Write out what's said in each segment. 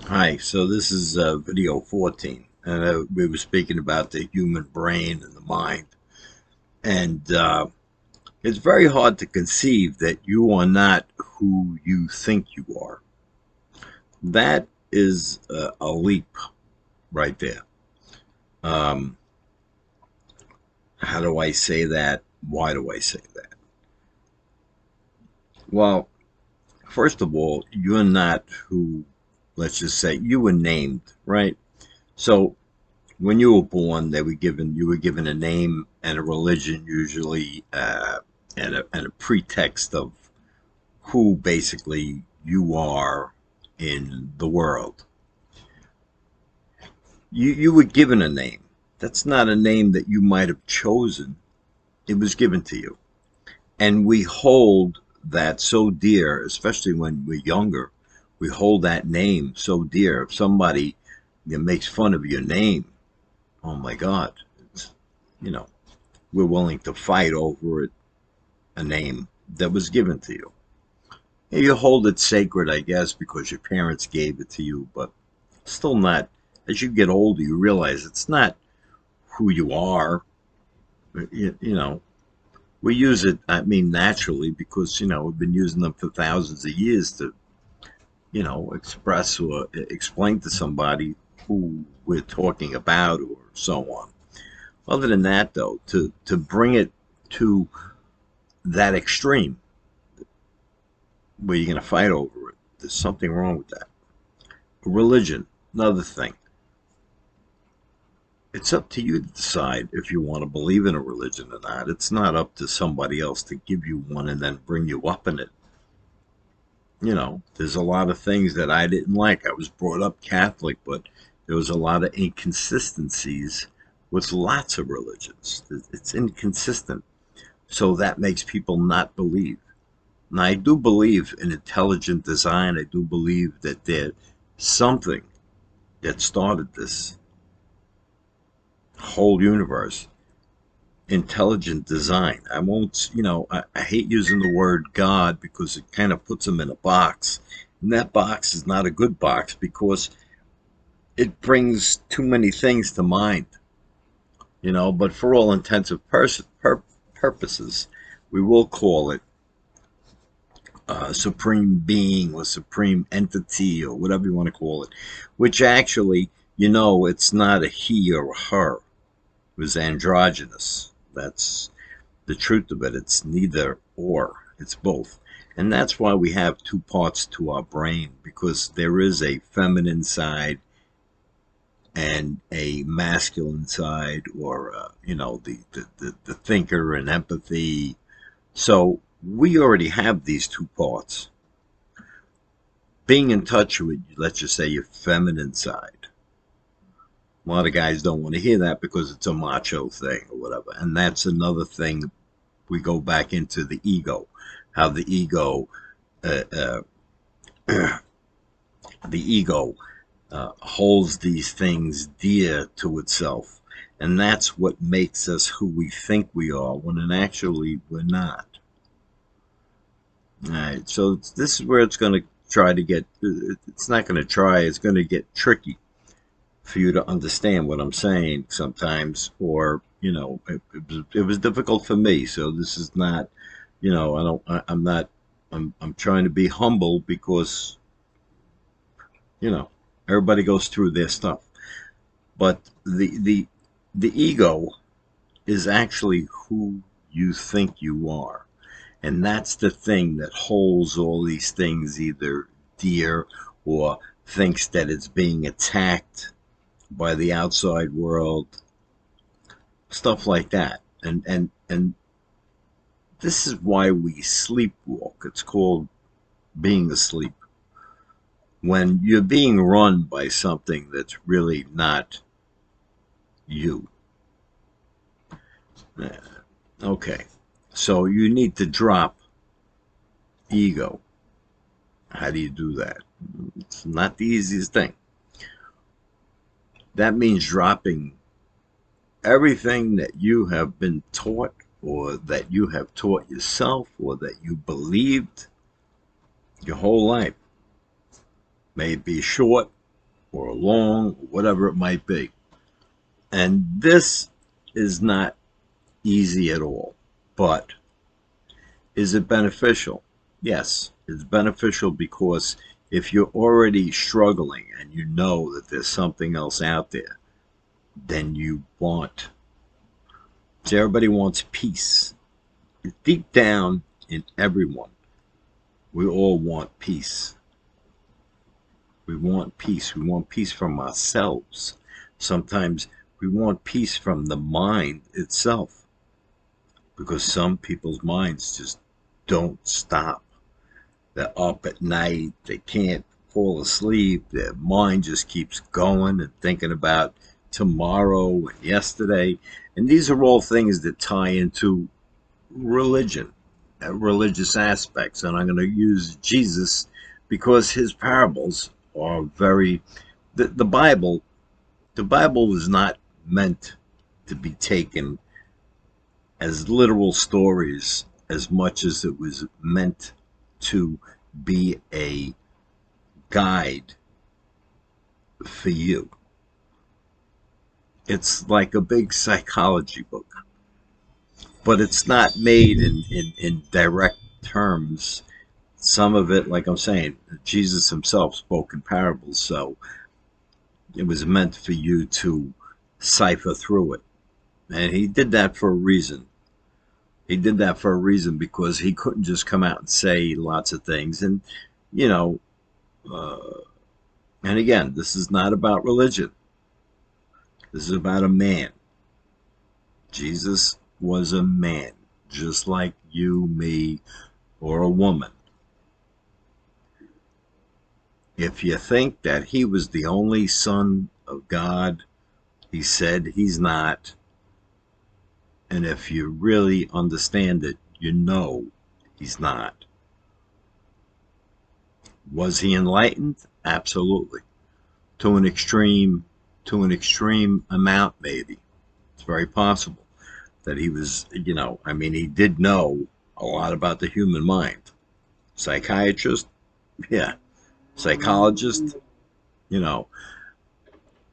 Hi, so this is video 14, and we were speaking about the human brain and the mind. And it's very hard to conceive that you are not who you think you are. That is a leap right there. Um, how do I say that? Why do I say that? Well, first of all, you're not who, let's just say, you were named, right? So when you were born, you were given a name and a religion, usually, and a pretext of who basically you are in the world. You were given a name. That's not a name that you might have chosen. It was given to you, and we hold that so dear, especially when we're younger. We hold that name so dear. If somebody makes fun of your name, oh my God, it's, you know, we're willing to fight over it, a name that was given to you. You hold it sacred, I guess, because your parents gave it to you, but still not. As you get older, you realize it's not who you are. You know, we use it, I mean, naturally because, we've been using them for thousands of years to, express or explain to somebody who we're talking about or so on. Other than that, though, to bring it to that extreme where you're going to fight over it. There's something wrong with that. Religion, another thing. It's up to you to decide if you want to believe in a religion or not. It's not up to somebody else to give you one and then bring you up in it. There's a lot of things that I didn't like. I was brought up Catholic, but there was a lot of inconsistencies with lots of religions. It's inconsistent. So that makes people not believe. Now, I do believe in intelligent design. I do believe that there's something that started this whole universe. Intelligent design. I won't, I hate using the word God because it kind of puts them in a box. And that box is not a good box because it brings too many things to mind, but for all intents and purposes, we will call it supreme being or supreme entity or whatever you want to call it, which actually, it's not a he or a her. It was androgynous. That's the truth of it. It's neither or, it's both. And that's why we have two parts to our brain, because there is a feminine side and a masculine side, or, the thinker and empathy. So we already have these two parts. Being in touch with, let's just say, your feminine side. A lot of guys don't want to hear that because it's a macho thing or whatever. And that's another thing. We go back into the ego, how the ego, uh, uh, the ego holds these things dear to itself, and that's what makes us who we think we are, when in actually we're not. All right, so this is where it's going to try to get. It's not going to try. It's going to get tricky for you to understand what I'm saying sometimes, or it was difficult for me. So this is not, I don't, I'm not, I'm trying to be humble because you know everybody goes through their stuff. But the ego is actually who you think you are, and that's the thing that holds all these things either dear or thinks that it's being attacked by the outside world, stuff like that. And this is why we sleepwalk. It's called being asleep. When you're being run by something that's really not you. Okay. So you need to drop ego. How do you do that? It's not the easiest thing. That means dropping everything that you have been taught, or that you have taught yourself, or that you believed your whole life. May it be short, or long, whatever it might be. And this is not easy at all. But is it beneficial? Yes, it's beneficial because if you're already struggling and you know that there's something else out there, then you want. So everybody wants peace. Deep down in everyone, we all want peace. We want peace. We want peace from ourselves. Sometimes we want peace from the mind itself, because some people's minds just don't stop. They're up at night. They can't fall asleep. Their mind just keeps going and thinking about tomorrow and yesterday. And these are all things that tie into religion, religious aspects. And I'm going to use Jesus because his parables are very. The Bible is not meant to be taken as literal stories as much as it was meant to be a guide for you. It's like a big psychology book, but it's not made in direct terms. Some of it, like I'm saying, Jesus himself spoke in parables, so it was meant for you to cipher through it. And he did that for a reason. He did that for a reason, because he couldn't just come out and say lots of things. And, you know, and again, this is not about religion. This is about a man. Jesus was a man, just like you, me, or a woman. If you think that he was the only son of God, he said he's not. And if you really understand it, you know he's not. Was he enlightened? Absolutely. To an extreme amount, maybe. It's very possible that he was, I mean, he did know a lot about the human mind. Psychiatrist, yeah. Psychologist,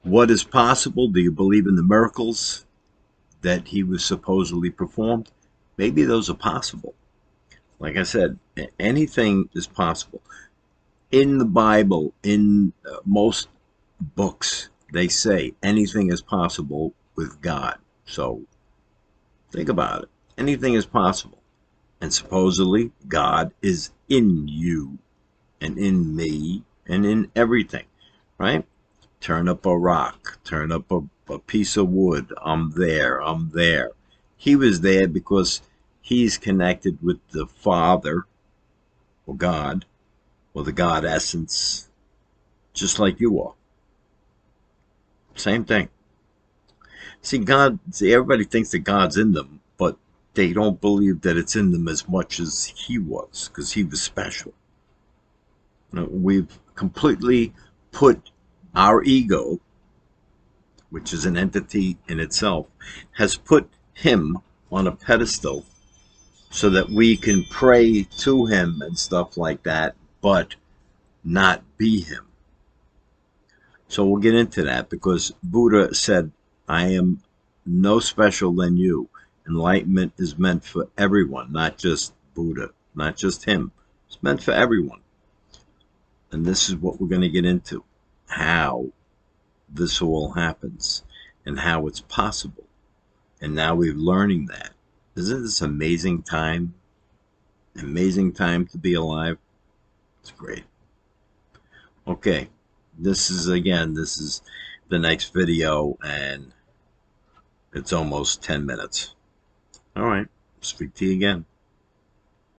what is possible? Do you believe in the miracles that he was supposedly performed? Maybe those are possible. Like I said, anything is possible. In the Bible, in most books, they say anything is possible with God. So think about it. Anything is possible. And supposedly God is in you and in me and in everything, right? Turn up a rock, turn up a piece of wood. I'm there, I'm there. He was there because he's connected with the Father or God or the God essence, just like you are. Same thing. See, everybody thinks that God's in them, but they don't believe that it's in them as much as he was, because he was special. We've completely put our ego, which is an entity in itself, has put him on a pedestal so that we can pray to him and stuff like that, but not be him. So we'll get into that, because Buddha said, I am no special than you. Enlightenment is meant for everyone, not just Buddha, not just him. It's meant for everyone. And this is what we're going to get into, how this all happens and how it's possible. And now we're learning that. Isn't this amazing time? Amazing time to be alive. It's great. Okay, this is the next video, and it's almost 10 minutes. All right, speak to you again.